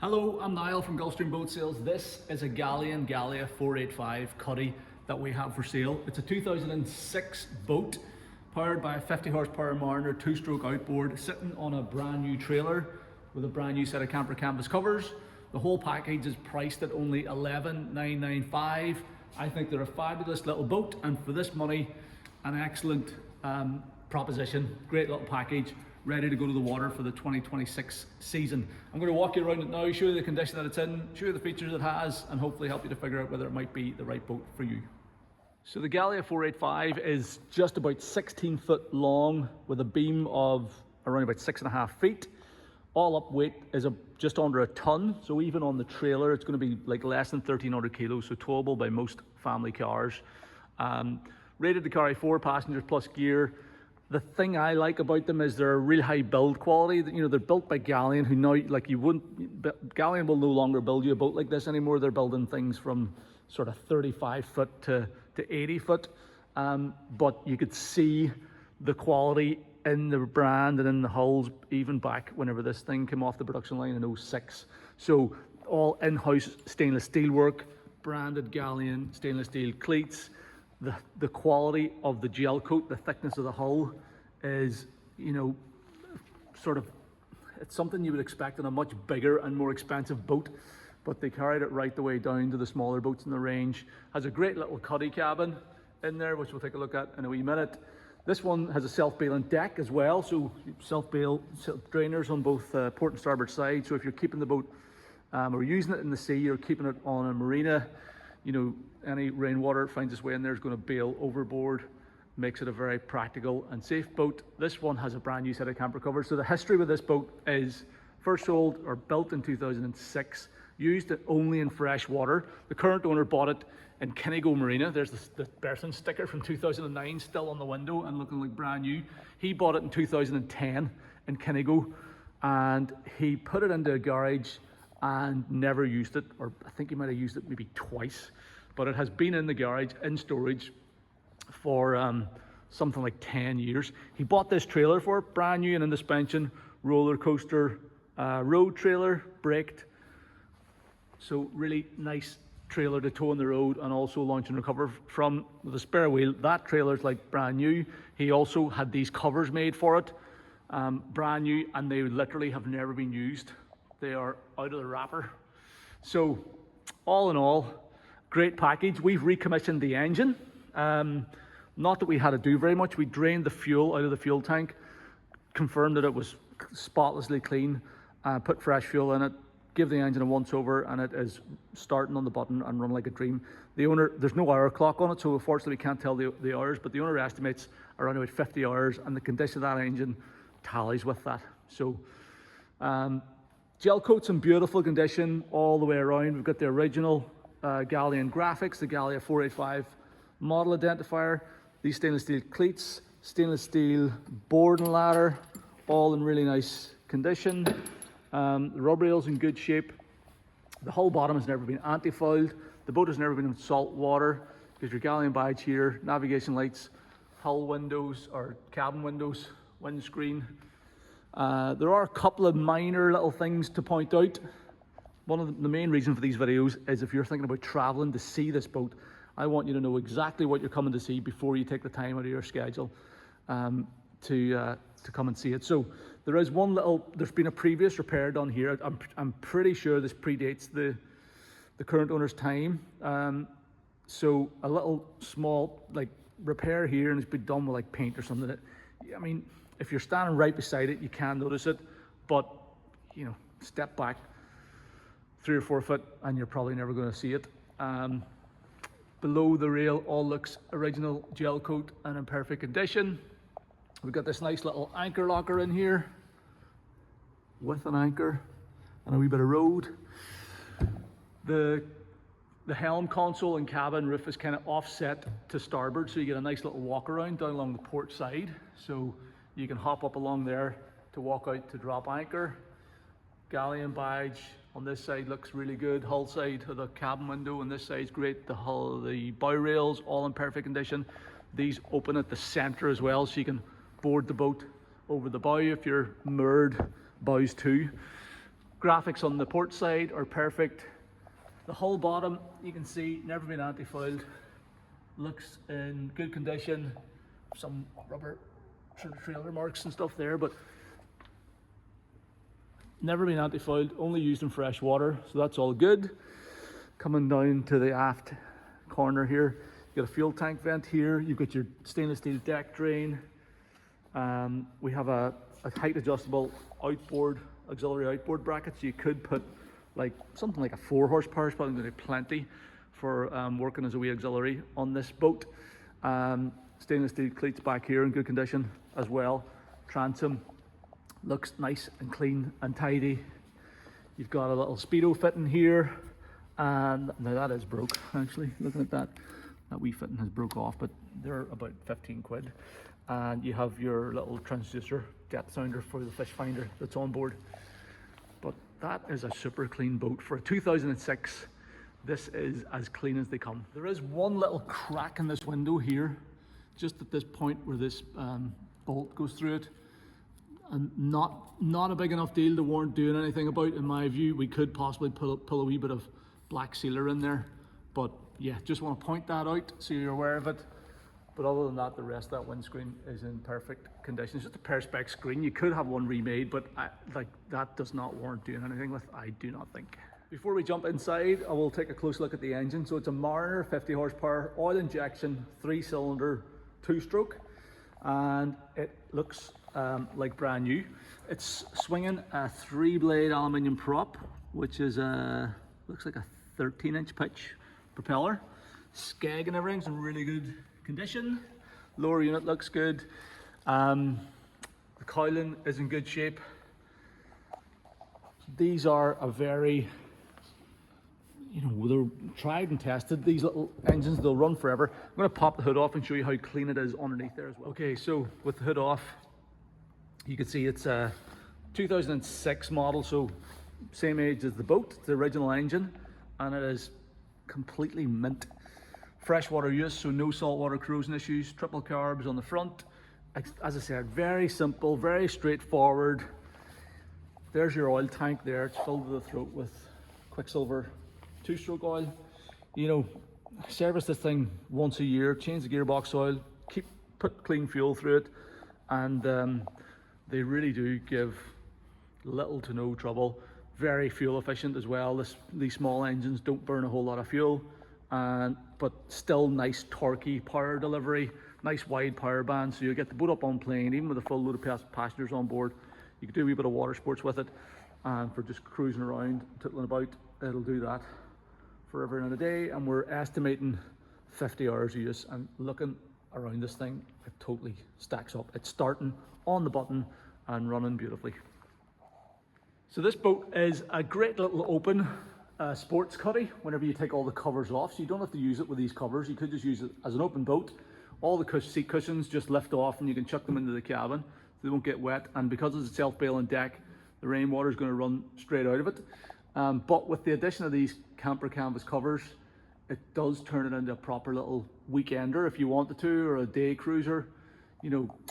Hello, I'm Niall from Gulfstream Boat Sales. This is a Galeon Galia 485 Cuddy that we have for sale. It's a 2006 boat powered by a 50 horsepower Mariner 2-stroke outboard sitting on a brand new trailer with a brand new set of camper canvas covers. The whole package is priced at only $11,995. I think they're a fabulous little boat, and for this money, an excellent proposition. Great little package, ready to go to the water for the 2026 season. I'm going to walk you around it now, show you the condition that it's in, show you the features it has, and hopefully help you to figure out whether it might be the right boat for you. So the Galia 485 is just about 16 foot long with a beam of around about 6.5 feet. All up weight is just under a ton, so even on the trailer it's going to be like less than 1,300 kilos, so towable by most family cars. Rated to carry 4 passengers plus gear. The thing I like about them is they're a real high build quality. You know, they're built by Galeon, who now, like, Galeon will no longer build you a boat like this anymore. They're building things from sort of 35 foot to 80 foot. But you could see the quality in the brand and in the hulls even back whenever this thing came off the production line in 06. So all in-house stainless steel work, branded Galeon stainless steel cleats. The quality of the gel coat, the thickness of the hull is, you know, sort of, it's something you would expect in a much bigger and more expensive boat, but they carried it right the way down to the smaller boats in the range. Has a great little cuddy cabin in there, which we'll take a look at in a wee minute. This one has a self-bailing deck as well, so self-bail drainers on both port and starboard side. So if you're keeping the boat or using it in the sea or keeping it on a marina, you know, any rainwater finds its way in there is going to bail overboard. Makes it a very practical and safe boat. This one has a brand new set of camper covers. So the history with this boat is first sold or built in 2006, used it only in fresh water. The current owner bought it in Kinnigo Marina. There's the Berthon sticker from 2009 still on the window and looking like brand new. He bought it in 2010 in Kinnigo, and he put it into a garage and never used it, or I think he might have used it maybe twice, but it has been in the garage in storage for something like 10 years. He bought this trailer for it, brand new and in suspension, roller coaster, road trailer, braked. So really nice trailer to tow on the road and also launch and recover from with a spare wheel. That trailer's like brand new. He also had these covers made for it, brand new, and they literally have never been used. They are out of the wrapper. So all in all, great package. We've recommissioned the engine. Not that we had to do very much. We drained the fuel out of the fuel tank, confirmed that it was spotlessly clean, put fresh fuel in it, give the engine a once over, and it is starting on the button and run like a dream. The owner, there's no hour clock on it, so unfortunately we can't tell the hours, but the owner estimates around about 50 hours, and the condition of that engine tallies with that. So gel coat's in beautiful condition all the way around. We've got the original Galeon graphics, the Galia 485 model identifier, these stainless steel cleats, stainless steel board and ladder, all in really nice condition. The rub rail's in good shape. The whole bottom has never been anti-fouled. The boat has never been in salt water. There's your Galeon badge here, navigation lights, hull windows or cabin windows, windscreen. There are a couple of minor little things to point out. One of the main reasons for these videos is if you're thinking about traveling to see this boat, I want you to know exactly what you're coming to see before you take the time out of your schedule to come and see it. So there is one little, there's been a previous repair done here. I'm pretty sure this predates the current owner's time. So a little small like repair here, and it's been done with like paint or something. I mean, if you're standing right beside it, you can notice it, but you know, step back 3 or 4 foot and you're probably never going to see it. Below the rail all looks original gel coat and in perfect condition. We've got this nice little anchor locker in here with an anchor and a wee bit of road. The helm console and cabin roof is kind of offset to starboard, so you get a nice little walk around down along the port side. So you can hop up along there to walk out to drop anchor. Galeon badge on this side looks really good. Hull side of the cabin window on this side is great. The hull, the bow rails, all in perfect condition. These open at the center as well, so you can board the boat over the bow if you're moored bows to. Graphics on the port side are perfect. The hull bottom, you can see, never been anti-foiled. Looks in good condition. Some rubber sort of trailer marks and stuff there, but never been anti-foiled, only used in fresh water, so that's all good. Coming down to the aft corner here, you've got a fuel tank vent here, you've got your stainless steel deck drain. We have a height adjustable outboard, auxiliary outboard bracket, so you could put like something like a 4 horsepower, is probably going to be plenty for working as a wee auxiliary on this boat. Stainless steel cleats back here in good condition as well. Transom looks nice and clean and tidy. You've got a little speedo fitting here, and now that is broke actually. Looking at that wee fitting has broke off, but they're about 15 quid. And you have your little transducer depth sounder for the fish finder that's on board. But that is a super clean boat for a 2006. This is as clean as they come. There is one little crack in this window here, just at this point where this bolt goes through it, and not a big enough deal to warrant doing anything about. In my view, we could possibly pull a wee bit of black sealer in there, but yeah, just want to point that out so you're aware of it. But other than that, the rest of that windscreen is in perfect condition. It's just a perspex screen. You could have one remade, but that does not warrant doing anything with, I do not think. Before we jump inside, I will take a close look at the engine. So it's a Mariner 50 horsepower, oil injection, 3-cylinder, 2-stroke, and it looks like brand new. It's swinging a 3-blade aluminium prop, which is looks like a 13-inch pitch propeller. Skeg and everything's in really good condition. Lower unit looks good. The cowling is in good shape. These are a very, they're tried and tested. These little engines, they'll run forever. I'm going to pop the hood off and show you how clean it is underneath there as well. Okay, so with the hood off, you can see it's a 2006 model, so same age as the boat, the original engine, and it is completely mint. Freshwater use, so no saltwater corrosion issues. Triple carbs on the front. As I said, very simple, very straightforward. There's your oil tank there. It's filled to the throat with Quicksilver 2-stroke oil. Service this thing once a year, change the gearbox oil, put clean fuel through it, and they really do give little to no trouble. Very fuel efficient as well. These small engines don't burn a whole lot of fuel, but still nice torquey power delivery, nice wide power band, so you get the boat up on plane, even with a full load of passengers on board. You can do a wee bit of water sports with it, and for just cruising around, tootling about, it'll do that for every night of the day. And we're estimating 50 hours of use, and looking around this thing, it totally stacks up. It's starting on the button and running beautifully. So this boat is a great little open sports cuddy whenever you take all the covers off, so you don't have to use it with these covers. You could just use it as an open boat. All the seat cushions just lift off and you can chuck them into the cabin so they won't get wet, and because it's a self-bailing deck, the rainwater is going to run straight out of it. But with the addition of these camper canvas covers, it does turn it into a proper little weekender if you wanted to, or a day cruiser.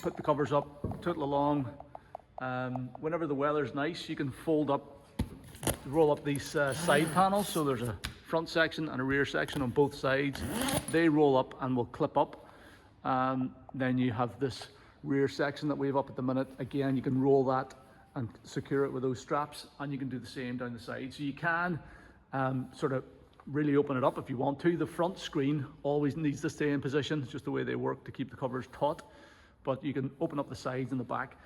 Put the covers up, tootle along. Whenever the weather's nice, you can roll up these side panels. So there's a front section and a rear section on both sides. They roll up and will clip up. Then you have this rear section that we have up at the minute. Again, you can roll that and secure it with those straps, and you can do the same down the side. So you can sort of really open it up if you want to. The front screen always needs to stay in position. It's just the way they work to keep the covers taut. But you can open up the sides and the back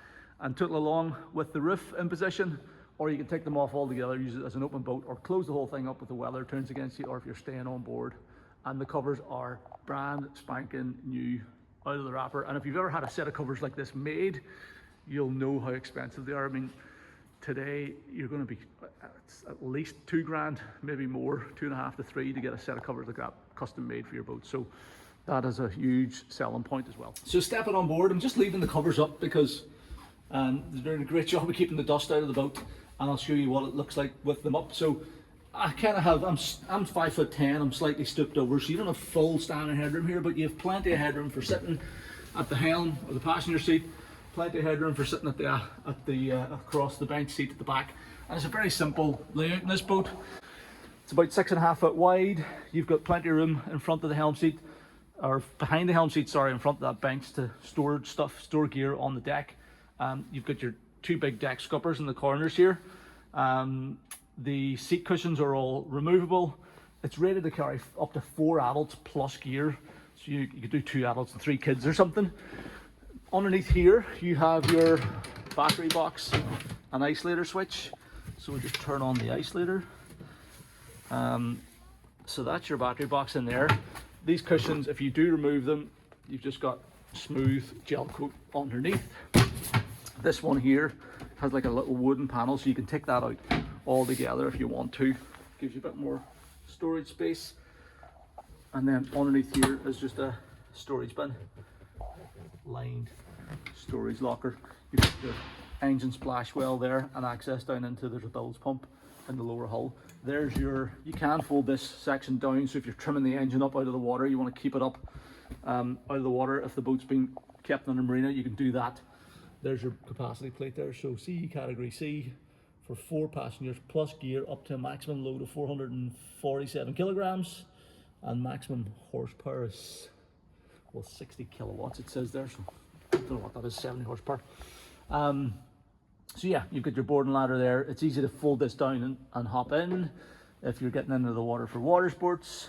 and tootle along with the roof in position, or you can take them off altogether, use it as an open boat, or close the whole thing up if the weather turns against you, or if you're staying on board. And the covers are brand spanking new out of the wrapper. And if you've ever had a set of covers like this made, you'll know how expensive they are. I mean, today you're going to be at least $2,000, maybe more, 2.5 to 3, to get a set of covers like that custom made for your boat. So that is a huge selling point as well. So stepping on board, I'm just leaving the covers up because they're doing a great job of keeping the dust out of the boat, and I'll show you what it looks like with them up. So I kind of have, I'm 5'10", I'm slightly stooped over, so you don't have full standing headroom here, but you have plenty of headroom for sitting at the helm or the passenger seat, plenty of headroom for sitting at the across the bench seat at the back, And it's a very simple layout in this boat. It's about 6.5 foot wide. You've got plenty of room in front of the helm seat, or behind the helm seat, sorry, in front of that bench to store stuff, store gear on the deck. You've got your 2 big deck scuppers in the corners here. The seat cushions are all removable. It's rated to carry up to 4 adults plus gear. So you could do 2 adults and 3 kids or something. Underneath here, you have your battery box and isolator switch. So we'll just turn on the isolator. So that's your battery box in there. These cushions, if you do remove them, you've just got smooth gel coat underneath. This one here has like a little wooden panel, so you can take that out all together if you want to. Gives you a bit more storage space. And then underneath here is just a storage bin, lined storage locker. You've got your engine splash well there and access down into, there's a bilge pump in the lower hull. There's your, you can fold this section down, so if you're trimming the engine up out of the water, you want to keep it up out of the water. If the boat's been kept in a marina, you can do that. There's your capacity plate there. So CE category C for 4 passengers plus gear up to a maximum load of 447 kilograms, and maximum horsepower is, well, 60 kilowatts it says there, so I don't know what that is, 70 horsepower. So yeah, you've got your boarding ladder there. It's easy to fold this down and hop in if you're getting into the water for water sports.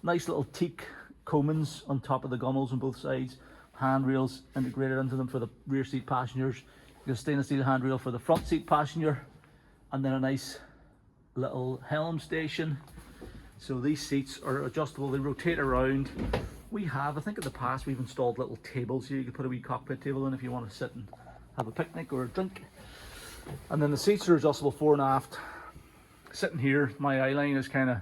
Nice little teak coamings on top of the gunnels on both sides. Handrails integrated into them for the rear seat passengers. You got a stainless steel handrail for the front seat passenger, and then a nice little helm station. So these seats are adjustable, they rotate around. We have, I think in the past, we've installed little tables here. You can put a wee cockpit table in if you want to sit and have a picnic or a drink. And then the seats are adjustable fore and aft. Sitting here, my eye line is kind of,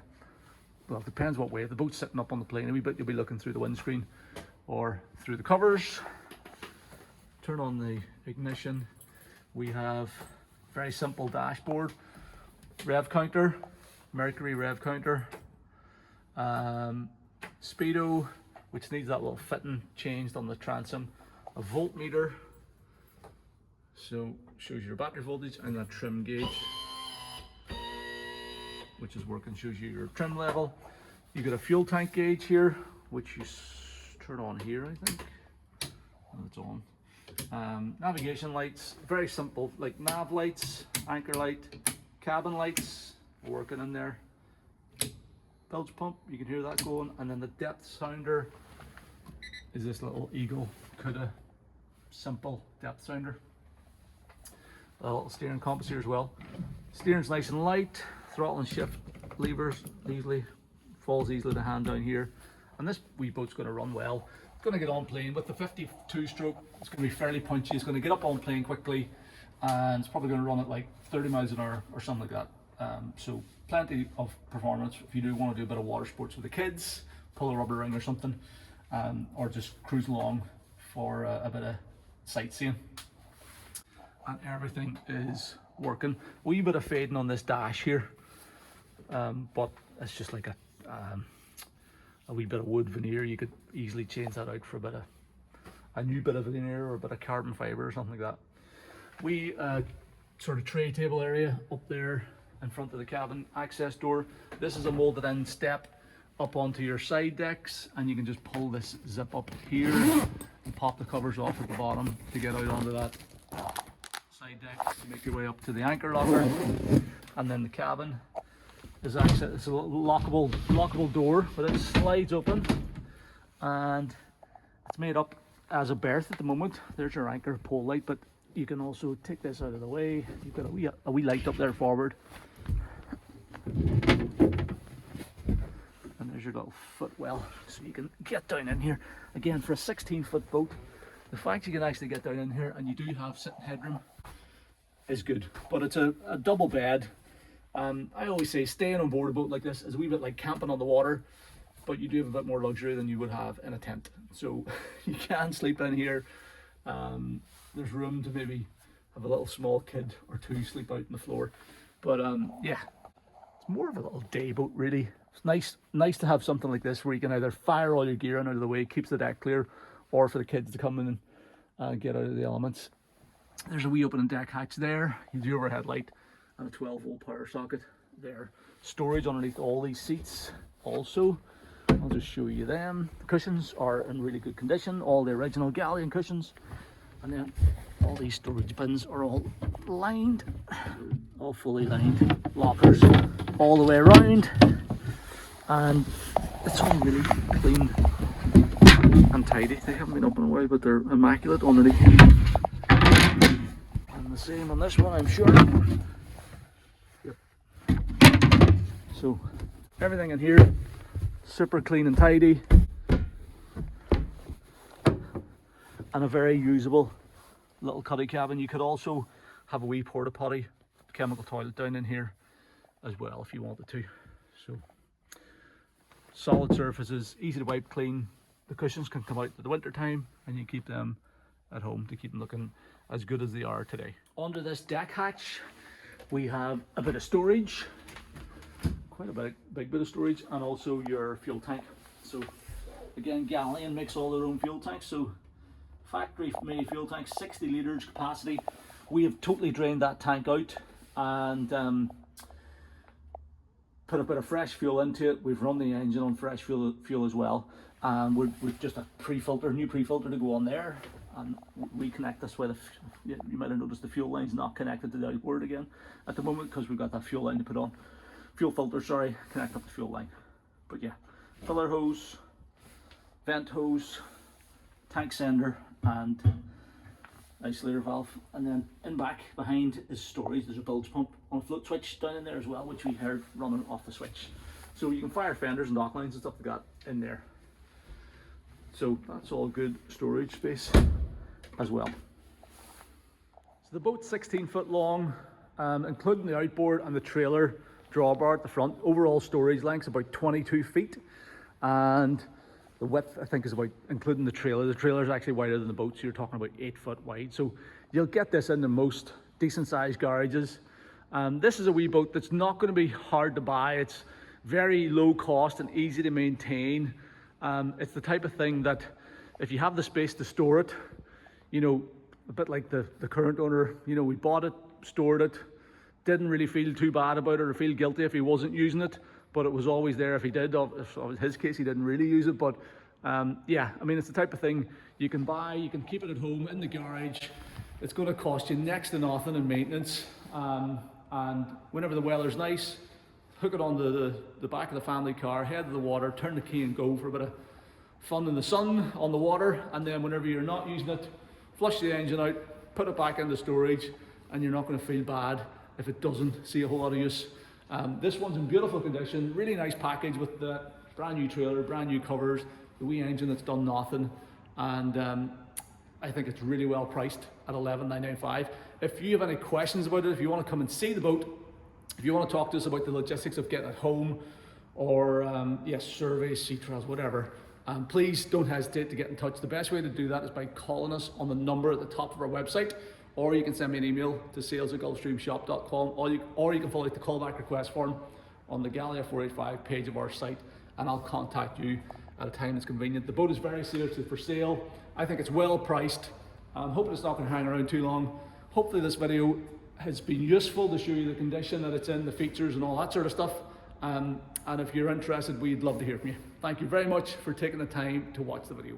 well, it depends what way. If the boat's sitting up on the plane a wee bit, you'll be looking through the windscreen or through the covers. Turn on the ignition. We have very simple dashboard, rev counter, Mercury rev counter, speedo, which needs that little fitting changed on the transom, a voltmeter, so shows your battery voltage, and a trim gauge, which is working, shows you your trim level. You got a fuel tank gauge here, which you turn on here, I think. And it's on. Navigation lights, very simple, like nav lights, anchor light, cabin lights working in there. Bilge pump, you can hear that going, and then the depth sounder is this little Eagle Cuddy simple depth sounder. A little steering compass here as well. Steering's nice and light, throttle and shift levers easily, falls easily to hand down here. And this wee boat's going to run well. It's going to get on plane with the 52 stroke. It's going to be fairly punchy. It's going to get up on plane quickly, and it's probably going to run at like 30 miles an hour or something like that. So plenty of performance if you do want to do a bit of water sports with the kids, pull a rubber ring or something, or just cruise along for a bit of sightseeing. And everything is working. A wee bit of fading on this dash here, but it's just like a wee bit of wood veneer. You could easily change that out for a new bit of veneer or a bit of carbon fiber or something like that. We sort of tray table area up there in front of the cabin access door. This is a molded in step up onto your side decks, and you can just pull this zip up here and pop the covers off at the bottom to get out onto that side deck to make your way up to the anchor locker. And then the cabin is access, it's a lockable door, but it slides open, and it's made up as a berth at the moment. There's your anchor pole light, but you can also take this out of the way. You've got a wee light up there forward, and there's your little footwell, so you can get down in here. Again, for a 16-foot boat, the fact you can actually get down in here and you do have sitting headroom is good. But it's a double bed. I always say staying on board a boat like this is a wee bit like camping on the water, but you do have a bit more luxury than you would have in a tent. So you can sleep in here. There's room to maybe have a little small kid or two sleep out on the floor. But yeah, it's more of a little day boat really. It's nice to have something like this where you can either fire all your gear in out of the way, keeps the deck clear, or for the kids to come in and get out of the elements. There's a wee opening deck hatch there. You have the overhead light and a 12-volt power socket there. Storage underneath all these seats also. I'll just show you them. The cushions are in really good condition, all the original Galeon cushions. And then all these storage bins are all lined, all fully lined. Lockers all the way around. And it's all really clean and tidy. They haven't been up in a while, but they're immaculate underneath. And the same on this one, I'm sure. Yep. So everything in here, super clean and tidy. And a very usable little cuddy cabin. You could also have a wee porta potty, chemical toilet down in here as well if you wanted to. So solid surfaces, easy to wipe clean. The cushions can come out in the winter time and you keep them at home to keep them looking as good as they are today. Under this deck hatch we have a bit of storage, quite a big bit of storage, and also your fuel tank. So again, Galeon makes all their own fuel tanks, so factory made fuel tank, 60 litres capacity. We have totally drained that tank out and put a bit of fresh fuel into it. We've run the engine on fresh fuel as well, and we've just a new pre-filter to go on there, and reconnect this with you might have noticed the fuel line's not connected to the outboard again at the moment because we've got that fuel line to put on. Fuel filter, sorry, connect up the fuel line. But yeah, filler hose, vent hose, tank sender, and isolator valve. And then in back behind is storage. There's a bilge pump on a float switch down in there as well, which we heard running off the switch. So you can fire fenders and dock lines and stuff like that in there. So that's all good storage space as well. So the boat's 16 foot long, including the outboard and the trailer drawbar at the front. Overall storage length's about 22 feet, and the width I think is about, including the trailer. The trailer is actually wider than the boat, so you're talking about 8 foot wide. So you'll get this in the most decent sized garages. This is a wee boat that's not going to be hard to buy. It's very low cost and easy to maintain. It's the type of thing that if you have the space to store it, you know, a bit like the current owner, you know, we bought it, stored it, didn't really feel too bad about it or feel guilty if he wasn't using it, but it was always there if he did. If in his case he didn't really use it, but yeah, I mean, it's the type of thing you can buy, you can keep it at home in the garage. It's going to cost you next to nothing in maintenance, and whenever the weather's nice, hook it onto the back of the family car, head to the water, turn the key and go for a bit of fun in the sun on the water, and then whenever you're not using it, flush the engine out, put it back into storage, and you're not going to feel bad if it doesn't see a whole lot of use. This one's in beautiful condition, really nice package with the brand new trailer, brand new covers, the wee engine that's done nothing, and I think it's really well priced at $11,995. If you have any questions about it, if you want to come and see the boat, if you want to talk to us about the logistics of getting it home, or yes, surveys, sea trials, whatever, please don't hesitate to get in touch. The best way to do that is by calling us on the number at the top of our website, or you can send me an email to sales@gulfstreamshop.com, or you can fill out the callback request form on the Galia 485 page of our site, and I'll contact you at a time that's convenient. The boat is very seriously for sale. I think it's well priced. I'm hoping it's not going to hang around too long. Hopefully this video has been useful to show you the condition that it's in, the features and all that sort of stuff. And if you're interested, we'd love to hear from you. Thank you very much for taking the time to watch the video.